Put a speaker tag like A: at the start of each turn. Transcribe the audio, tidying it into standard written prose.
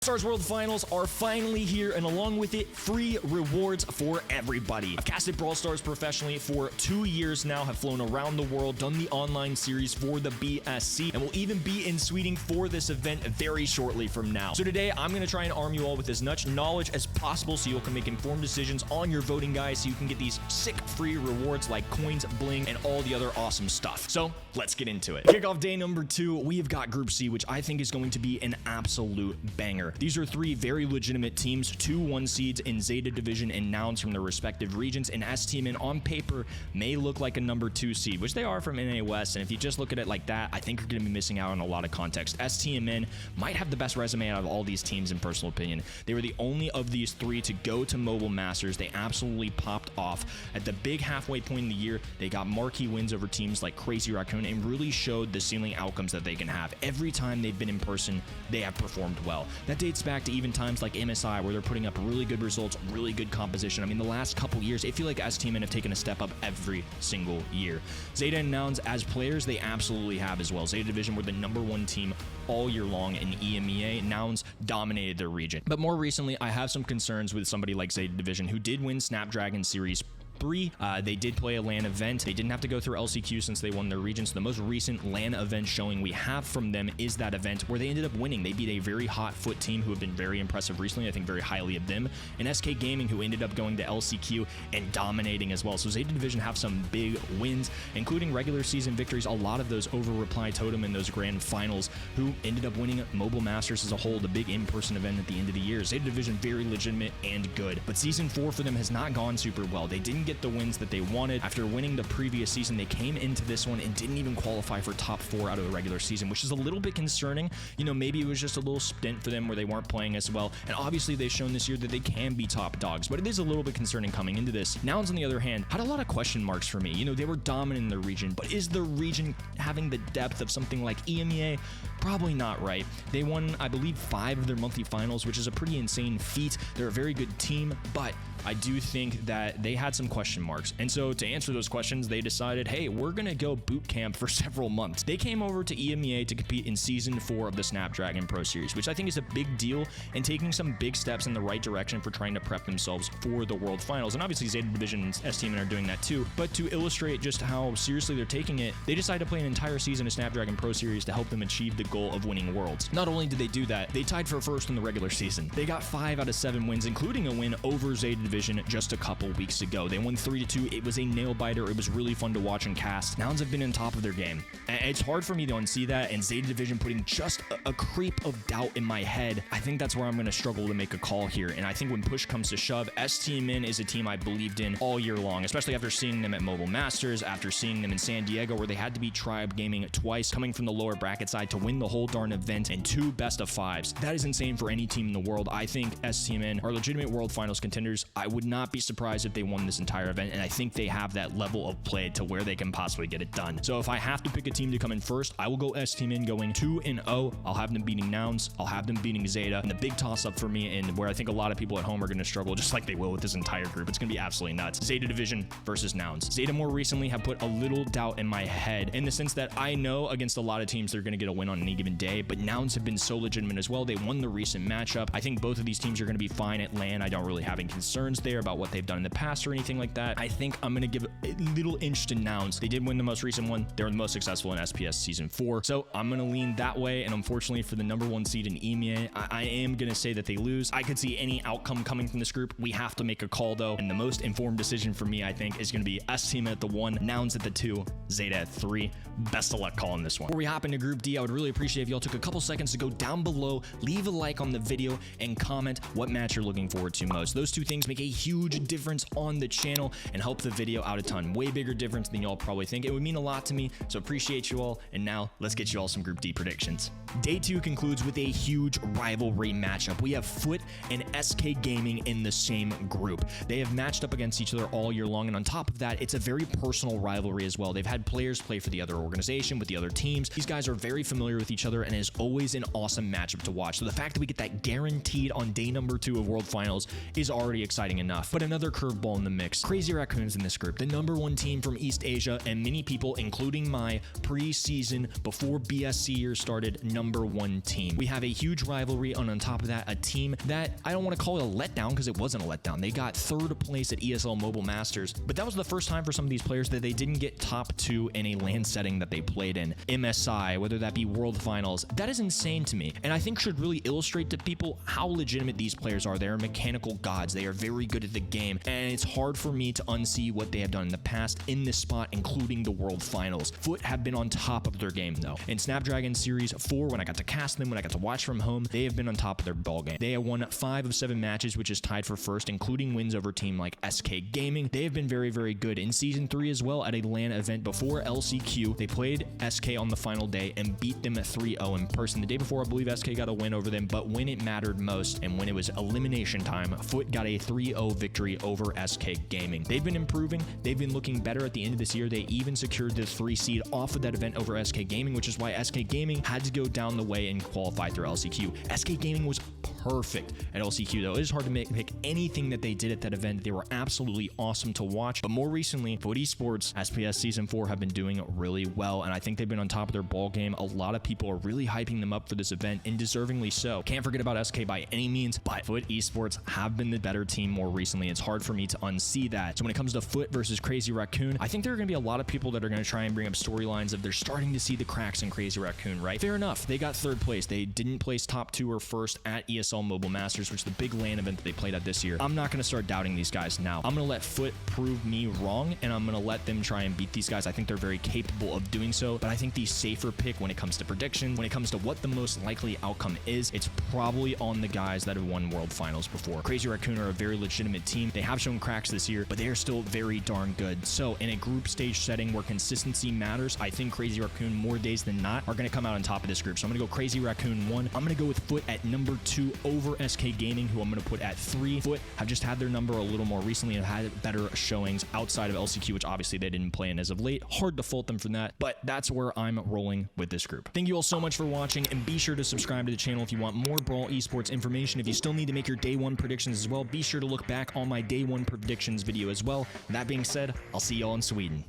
A: Stars World Finals are finally here, and along with it, free rewards for everybody. I've casted Brawl Stars professionally for 2 years now, have flown around the world, done the online series for the BSC, and will even be in Sweden for this event very shortly from now. So today, I'm going to try and arm you all with as much knowledge as possible so you can make informed decisions on your voting, guys, so you can get these sick free rewards like coins, bling, and all the other awesome stuff. So let's get into it. Kick off day number 2, we have got Group C, which I think is going to be an absolute banger. These are 3 very legitimate teams, 2 1 seeds in Zeta Division and Nouns from their respective regions, and STMN on paper may look like a number 2 seed, which they are from NA West, and if you just look at it like that, I think you're going to be missing out on a lot of context. STMN might have the best resume out of all these teams in personal opinion. They were the only of these 3 to go to Mobile Masters. They absolutely popped off. At the big halfway point in the year, they got marquee wins over teams like Crazy Raccoon and really showed the ceiling outcomes that they can have. Every time they've been in person, they have performed well. That dates back to even times like MSI where they're putting up really good results, really good composition. I mean, the last couple years, I feel like STMN have taken a step up every single year. Zeta and Nouns as players, they absolutely have as well. Zeta Division were the number 1 team all year long in EMEA. Nouns dominated their region. But more recently, I have some concerns with somebody like Zeta Division who did win Snapdragon Series 3. They did play a LAN event. They didn't have to go through LCQ since they won their region. So the most recent LAN event showing we have from them is that event where they ended up winning. They beat a very hot foot team who have been very impressive recently. I think very highly of them. And SK Gaming, who ended up going to LCQ and dominating as well. So Zeta Division have some big wins, including regular season victories. A lot of those over Reply Totem in those grand finals, who ended up winning Mobile Masters as a whole, the big in-person event at the end of the year. Zeta Division very legitimate and good. But season 4 for them has not gone super well. They didn't get the wins that they wanted. After winning the previous season, they came into this one and didn't even qualify for top 4 out of the regular season, which is a little bit concerning. You know, maybe it was just a little stint for them where they weren't playing as well, and obviously they've shown this year that they can be top dogs, but it is a little bit concerning coming into this. Nouns, on the other hand, had a lot of question marks for me. You know, they were dominant in the region, but is the region having the depth of something like EMEA? Probably not, right? They won, I believe, 5 of their monthly finals, which is a pretty insane feat. They're a very good team, but I do think that they had some question marks. And so to answer those questions, they decided, hey, we're going to go boot camp for several months. They came over to EMEA to compete in Season 4 of the Snapdragon Pro Series, which I think is a big deal and taking some big steps in the right direction for trying to prep themselves for the World Finals. And obviously Zeta Division and STMN are doing that too. But to illustrate just how seriously they're taking it, they decided to play an entire season of Snapdragon Pro Series to help them achieve the goal of winning Worlds. Not only did they do that, they tied for first in the regular season. They got 5 out of 7 wins, including a win over Zeta Division just a couple weeks ago. They won 3-2. It was a nail biter. It was really fun to watch and cast. Nouns have been on top of their game. It's hard for me to unsee that, and Zeta Division putting just a creep of doubt in my head. I think that's where I'm going to struggle to make a call here, and I think when push comes to shove, STMN is a team I believed in all year long, especially after seeing them at Mobile Masters, after seeing them in San Diego, where they had to beat Tribe Gaming twice, coming from the lower bracket side to win the whole darn event and 2 best of 5s. That is insane for any team in the world. I think STMN are legitimate World Finals contenders. I would not be surprised if they won this entire event, and I think they have that level of play to where they can possibly get it done. So if I have to pick a team to come in first, I will go STMN going 2-0. I'll have them beating Nouns. I'll have them beating Zeta. And the big toss-up for me, and where I think a lot of people at home are going to struggle, just like they will with this entire group, it's going to be absolutely nuts. Zeta Division versus Nouns. Zeta more recently have put a little doubt in my head in the sense that I know against a lot of teams they're going to get a win on any given day, but Nouns have been so legitimate as well. They won the recent matchup. I think both of these teams are going to be fine at LAN. I don't really have any concerns there about what they've done in the past or anything like that. I think I'm going to give a little inch to Nouns. They did win the most recent one. They were the most successful in SPS Season 4. So I'm going to lean that way. And unfortunately for the number 1 seed in EMEA, I am going to say that they lose. I could see any outcome coming from this group. We have to make a call though. And the most informed decision for me, I think, is going to be STMN at the 1, Nouns at the 2, Zeta at 3. Best of luck calling this one. Before we hop into Group D, I would really appreciate if y'all took a couple seconds to go down below, leave a like on the video, and comment what match you're looking forward to most. Those 2 things make a huge difference on the channel and help the video out a ton. Way bigger difference than y'all probably think. It would mean a lot to me, so appreciate you all. And now let's get you all some Group D predictions. Day 2 concludes with a huge rivalry matchup. We have Foot and SK Gaming in the same group. They have matched up against each other all year long, and on top of that, it's a very personal rivalry as well. They've had players play for the other organization with the other teams. These guys are very familiar with each other, and it is always an awesome matchup to watch. So the fact that we get that guaranteed on day number 2 of World Finals is already exciting. exciting enough. But another curveball in the mix. Crazy Raccoons in this group, the #1 team from East Asia, and many people, including my pre-season before BSC year started, #1 team. We have a huge rivalry, and on top of that, a team that I don't want to call it a letdown because it wasn't a letdown. They got 3rd place at ESL Mobile Masters, but that was the first time for some of these players that they didn't get top 2 in a LAN setting that they played in. MSI, whether that be World Finals, that is insane to me, and I think should really illustrate to people how legitimate these players are. They are mechanical gods. They are very good at the game, and it's hard for me to unsee what they have done in the past in this spot, including the World Finals. Foot have been on top of their game, though. In Snapdragon Series 4, when I got to cast them, when I got to watch from home, they have been on top of their ball game. They have won 5 of 7 matches, which is tied for first, including wins over team like SK Gaming. They have been very, very good. In Season 3 as well, at a LAN event before LCQ, they played SK on the final day and beat them at 3-0 in person. The day before, I believe SK got a win over them, but when it mattered most and when it was elimination time, Foot got a 3-0 victory over SK Gaming. They've been improving. They've been looking better at the end of this year. They even secured the 3 seed off of that event over SK Gaming, which is why SK Gaming had to go down the way and qualify through LCQ. SK Gaming was perfect at LCQ, though. It is hard to pick anything that they did at that event. They were absolutely awesome to watch. But more recently, Foot Esports SPS Season 4 have been doing really well, and I think they've been on top of their ball game. A lot of people are really hyping them up for this event, and deservingly so. Can't forget about SK by any means, but Foot Esports have been the better team more recently. It's hard for me to unsee that. So when it comes to Foot versus Crazy Raccoon, I think there are going to be a lot of people that are going to try and bring up storylines of they're starting to see the cracks in Crazy Raccoon, right? Fair enough. They got 3rd place. They didn't place top 2 or first at ESL Mobile Masters, which is the big LAN event that they played at this year. I'm not going to start doubting these guys now. I'm going to let Foot prove me wrong, and I'm going to let them try and beat these guys. I think they're very capable of doing so, but I think the safer pick when it comes to predictions, when it comes to what the most likely outcome is, it's probably on the guys that have won World Finals before. Crazy Raccoon are a very legitimate team. They have shown cracks this year, but they are still very darn good. So in a group stage setting where consistency matters, I think Crazy Raccoon, more days than not, are going to come out on top of this group. So I'm going to go Crazy Raccoon 1. I'm going to go with Foot at #2 over SK Gaming, who I'm going to put at 3. Foot have just had their number a little more recently and have had better showings outside of LCQ, which obviously they didn't play in as of late. Hard to fault them for that, but that's where I'm rolling with this group. Thank you all so much for watching, and be sure to subscribe to the channel if you want more Brawl Esports information. If you still need to make your day 1 predictions as well, be sure to look back on my day 1 predictions video as well. That being said, I'll see y'all in Sweden.